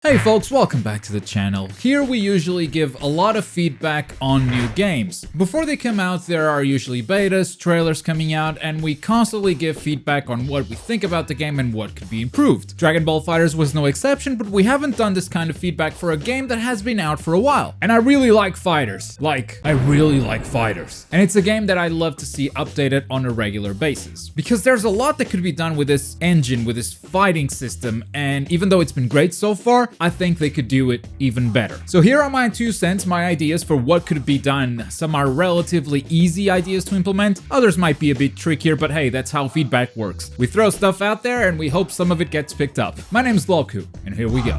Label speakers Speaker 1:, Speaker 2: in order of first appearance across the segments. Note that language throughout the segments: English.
Speaker 1: Hey folks, welcome back to the channel. Here we usually give a lot of feedback on new games. Before they come out, there are usually betas, trailers coming out, and we constantly give feedback on what we think about the game and what could be improved. Dragon Ball FighterZ was no exception, but we haven't done this kind of feedback for a game that has been out for a while. And I really like FighterZ. I really like FighterZ. And it's a game that I love to see updated on a regular basis. Because there's a lot that could be done with this engine, with this fighting system, and even though it's been great so far, I think they could do it even better. So here are my 2 cents, my ideas for what could be done. Some are relatively easy ideas to implement, others might be a bit trickier, but hey, that's how feedback works. We throw stuff out there and we hope some of it gets picked up. My name's Globku, and here we go.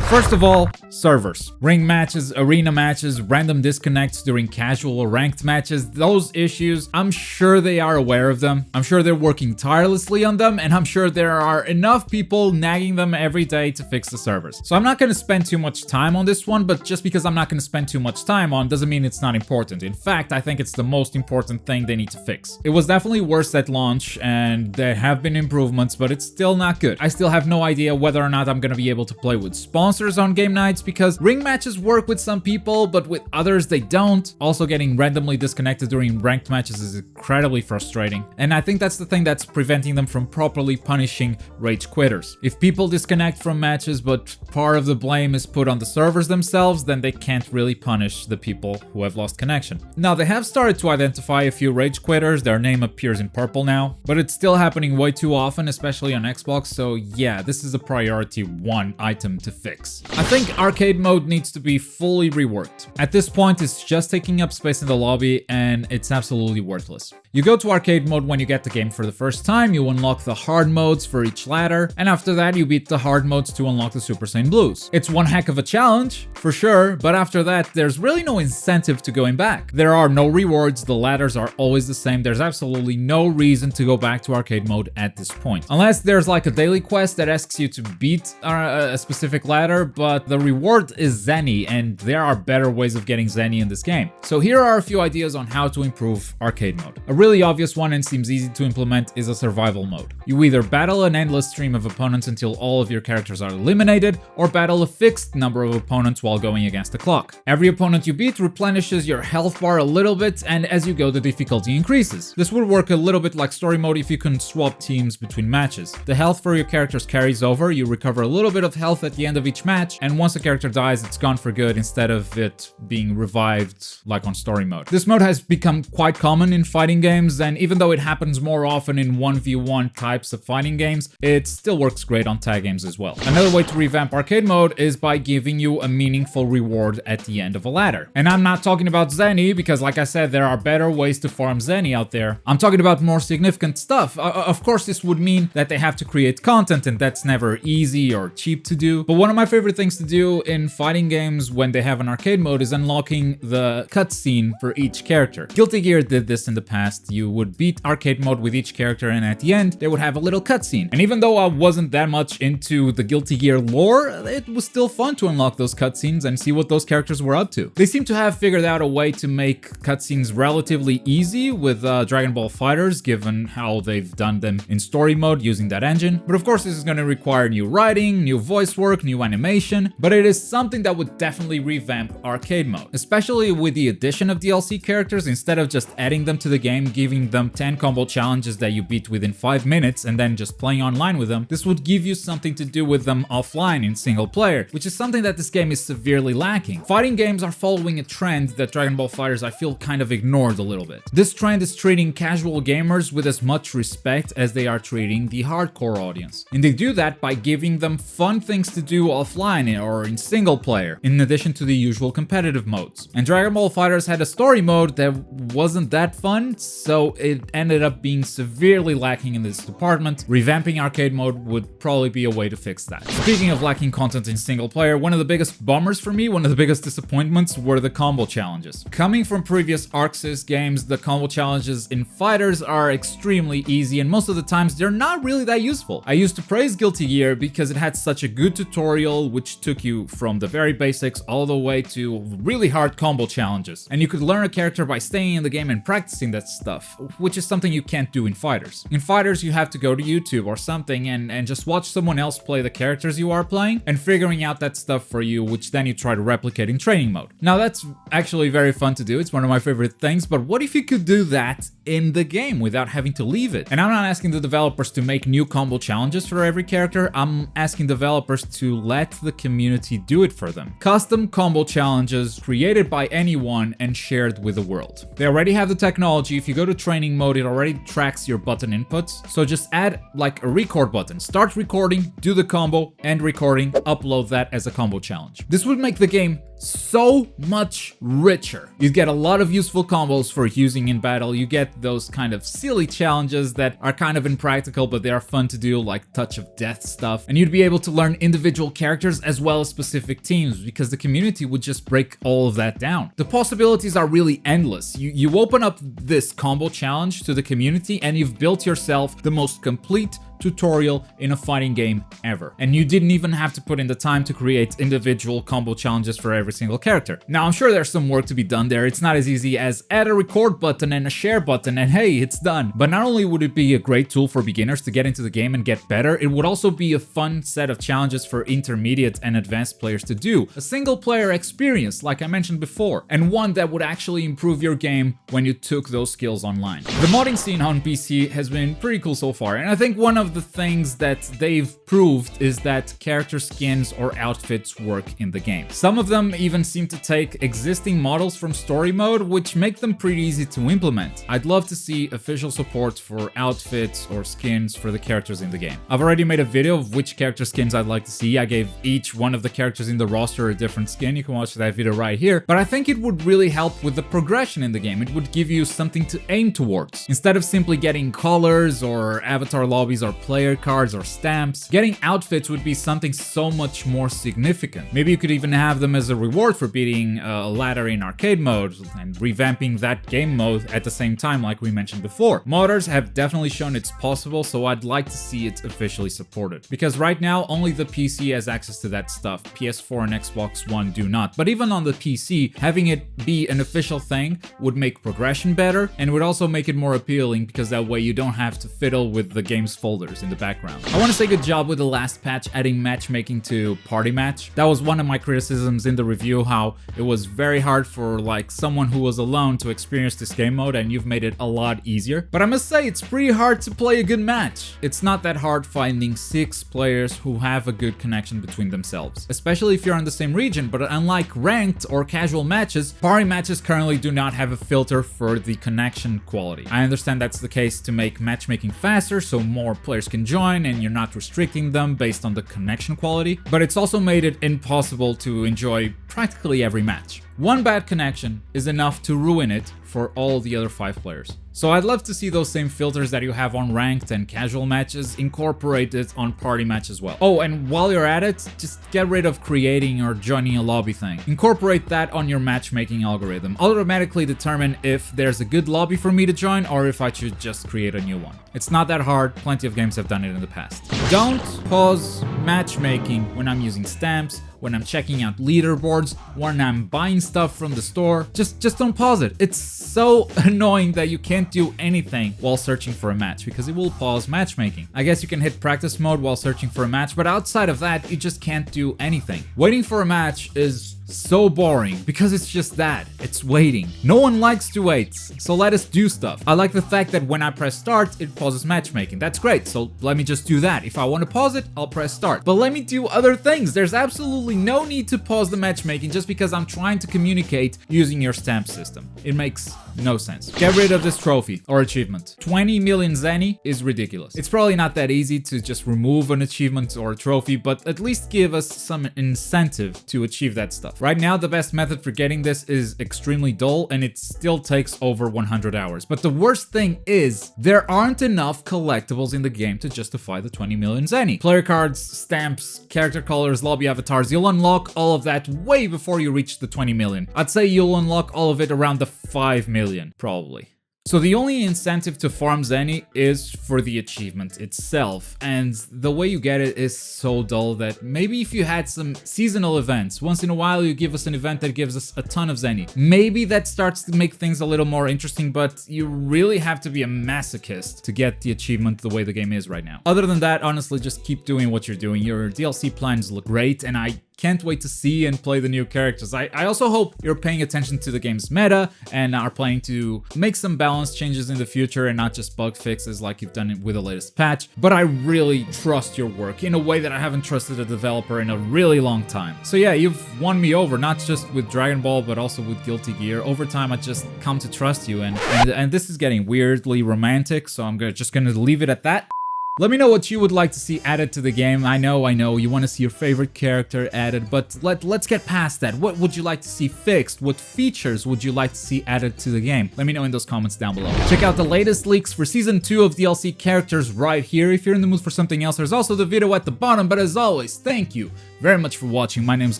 Speaker 1: First of all, servers. Ring matches, arena matches, random disconnects during casual or ranked matches, those issues, I'm sure they are aware of them. I'm sure they're working tirelessly on them, and I'm sure there are enough people nagging them every day to fix the servers. So I'm not going to spend too much time on this one, but just because I'm not going to spend too much time on doesn't mean it's not important. In fact, I think it's the most important thing they need to fix. It was definitely worse at launch, and there have been improvements, but it's still not good. I still have no idea whether or not I'm going to be able to play with sponsors on game nights, because ring matches work with some people, but with others they don't. Also, getting randomly disconnected during ranked matches is incredibly frustrating, and I think that's the thing that's preventing them from properly punishing rage quitters. If people disconnect from matches, but part of the blame is put on the servers themselves, then they can't really punish the people who have lost connection. Now, they have started to identify a few rage quitters. Their name appears in purple now, but it's still happening way too often, especially on Xbox, so yeah, this is a priority 1 item to fix. I think arcade mode needs to be fully reworked. At this point, it's just taking up space in the lobby, and it's absolutely worthless. You go to arcade mode when you get the game for the first time, you unlock the hard modes for each ladder, and after that you beat the hard modes to unlock the Super Saiyan Blues. It's one heck of a challenge, for sure, but after that there's really no incentive to going back. There are no rewards, the ladders are always the same, there's absolutely no reason to go back to arcade mode at this point. Unless there's like a daily quest that asks you to beat a specific ladder, but the reward is Zenny, and there are better ways of getting Zenny in this game. So here are a few ideas on how to improve arcade mode. A really obvious one and seems easy to implement is a survival mode. You either battle an endless stream of opponents until all of your characters are eliminated, or battle a fixed number of opponents while going against the clock. Every opponent you beat replenishes your health bar a little bit, and as you go the difficulty increases. This would work a little bit like story mode if you can swap teams between matches. The health for your characters carries over, you recover a little bit of health at the end of each match, and once a character dies, it's gone for good instead of it being revived like on story mode. This mode has become quite common in fighting games, and even though it happens more often in 1v1 types of fighting games, it still works great on tag games as well. Another way to revamp arcade mode is by giving you a meaningful reward at the end of a ladder. And I'm not talking about Zenny, because like I said, there are better ways to farm Zenny out there. I'm talking about more significant stuff. Of course, this would mean that they have to create content, and that's never easy or cheap to do. But one of my favorite things to do in fighting games when they have an arcade mode is unlocking the cutscene for each character. Guilty Gear did this in the past. You would beat arcade mode with each character, and at the end they would have a little cutscene. And even though I wasn't that much into the Guilty Gear lore, it was still fun to unlock those cutscenes and see what those characters were up to. They seem to have figured out a way to make cutscenes relatively easy with Dragon Ball FighterZ, given how they've done them in story mode using that engine. But of course, this is going to require new writing, new voice work, new animation, but it is something that would definitely revamp arcade mode, especially with the addition of DLC characters. Instead of just adding them to the game, giving them 10 combo challenges that you beat within 5 minutes and then just playing online with them, this would give you something to do with them offline in single player, which is something that this game is severely lacking. Fighting games are following a trend that Dragon Ball FighterZ I feel kind of ignored a little bit. This trend is treating casual gamers with as much respect as they are treating the hardcore audience, and they do that by giving them fun things to do offline or in single player, in addition to the usual competitive modes. And Dragon Ball FighterZ had a story mode that wasn't that fun, so it ended up being severely lacking in this department. Revamping arcade mode would probably be a way to fix that. Speaking of lacking content in single player, one of the biggest bummers for me, one of the biggest disappointments were the combo challenges. Coming from previous ArcSys games, the combo challenges in FighterZ are extremely easy, and most of the times they're not really that useful. I used to praise Guilty Gear because it had such a good tutorial which took you from the very basics all the way to really hard combo challenges. And you could learn a character by staying in the game and practicing that stuff, which is something you can't do in FighterZ. In FighterZ, you have to go to YouTube or something and just watch someone else play the characters you are playing and figuring out that stuff for you, which then you try to replicate in training mode. Now that's actually very fun to do, it's one of my favorite things, but what if you could do that in the game without having to leave it? And I'm not asking the developers to make new combo challenges for every character, I'm asking developers to let the community do it for them. Custom combo challenges created by anyone and shared with the world. They already have the technology. If you go to training mode, it already tracks your button inputs. So just add like a record button. Start recording, do the combo, end recording, upload that as a combo challenge. This would make the game so much richer. You get a lot of useful combos for using in battle. You get those kind of silly challenges that are kind of impractical, but they are fun to do, like touch of death stuff. And you'd be able to learn individual characters as well as specific teams, because the community would just break all of that down. The possibilities are really endless. You open up this combo challenge to the community and you've built yourself the most complete tutorial in a fighting game ever. And you didn't even have to put in the time to create individual combo challenges for every single character. Now, I'm sure there's some work to be done there. It's not as easy as add a record button and a share button and hey, it's done. But not only would it be a great tool for beginners to get into the game and get better, it would also be a fun set of challenges for intermediate and advanced players to do. A single player experience, like I mentioned before, and one that would actually improve your game when you took those skills online. The modding scene on PC has been pretty cool so far, and I think one of the things that they've proved is that character skins or outfits work in the game. Some of them even seem to take existing models from story mode, which make them pretty easy to implement. I'd love to see official support for outfits or skins for the characters in the game. I've already made a video of which character skins I'd like to see. I gave each one of the characters in the roster a different skin. You can watch that video right here. But I think it would really help with the progression in the game. It would give you something to aim towards. Instead of simply getting colors or avatar lobbies or player cards or stamps, getting outfits would be something so much more significant. Maybe you could even have them as a reward for beating a ladder in arcade mode and revamping that game mode at the same time, like we mentioned before. Modders have definitely shown it's possible, so I'd like to see it officially supported. Because right now, only the PC has access to that stuff. PS4 and Xbox One do not. But even on the PC, having it be an official thing would make progression better and would also make it more appealing, because that way you don't have to fiddle with the game's folders in the background. I want to say good job with the last patch adding matchmaking to party match. That was one of my criticisms in the review, how it was very hard for like someone who was alone to experience this game mode, and you've made it a lot easier. But I must say, it's pretty hard to play a good match. It's not that hard finding 6 players who have a good connection between themselves, especially if you're in the same region. But unlike ranked or casual matches, party matches currently do not have a filter for the connection quality. I understand that's the case to make matchmaking faster so more players can join and you're not restricting them based on the connection quality, but it's also made it impossible to enjoy practically every match. One bad connection is enough to ruin it for all the other 5 players. So I'd love to see those same filters that you have on ranked and casual matches incorporated on party match as well. Oh, and while you're at it, just get rid of creating or joining a lobby thing. Incorporate that on your matchmaking algorithm. I'll automatically determine if there's a good lobby for me to join or if I should just create a new one. It's not that hard, plenty of games have done it in the past. Don't pause matchmaking when I'm using stamps, when I'm checking out leaderboards, when I'm buying stuff from the store. Just don't pause it. It's so annoying that you can't do anything while searching for a match because it will pause matchmaking. I guess you can hit practice mode while searching for a match, but outside of that, you just can't do anything. Waiting for a match is so boring because it's just that. It's waiting. No one likes to wait, so let us do stuff. I like the fact that when I press start, it pauses matchmaking. That's great, so let me just do that. If I want to pause it, I'll press start. But let me do other things. There's absolutely no need to pause the matchmaking just because I'm trying to communicate using your stamp system. It makes no sense. Get rid of this trophy or achievement. 20 million Zenny is ridiculous. It's probably not that easy to just remove an achievement or a trophy, but at least give us some incentive to achieve that stuff. Right now, the best method for getting this is extremely dull, and it still takes over 100 hours. But the worst thing is, there aren't enough collectibles in the game to justify the 20 million Zenny. Player cards, stamps, character colors, lobby avatars, you'll unlock all of that way before you reach the 20 million. I'd say you'll unlock all of it around the 5 million, probably. So the only incentive to farm Zenny is for the achievement itself, and the way you get it is so dull that maybe if you had some seasonal events, once in a while you give us an event that gives us a ton of Zenny, maybe that starts to make things a little more interesting, but you really have to be a masochist to get the achievement the way the game is right now. Other than that, honestly, just keep doing what you're doing. Your DLC plans look great, and I can't wait to see and play the new characters. I also hope you're paying attention to the game's meta and are planning to make some balance changes in the future and not just bug fixes like you've done it with the latest patch. But I really trust your work in a way that I haven't trusted a developer in a really long time. So yeah, you've won me over, not just with Dragon Ball, but also with Guilty Gear. Over time, I just come to trust you, and this is getting weirdly romantic, so I'm just gonna leave it at that. Let me know what you would like to see added to the game. I know, you want to see your favorite character added, but let's get past that. What would you like to see fixed? What features would you like to see added to the game? Let me know in those comments down below. Check out the latest leaks for Season 2 of DLC characters right here. If you're in the mood for something else, there's also the video at the bottom, but as always, thank you very much for watching. My name is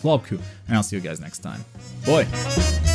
Speaker 1: Globku, and I'll see you guys next time. Bye!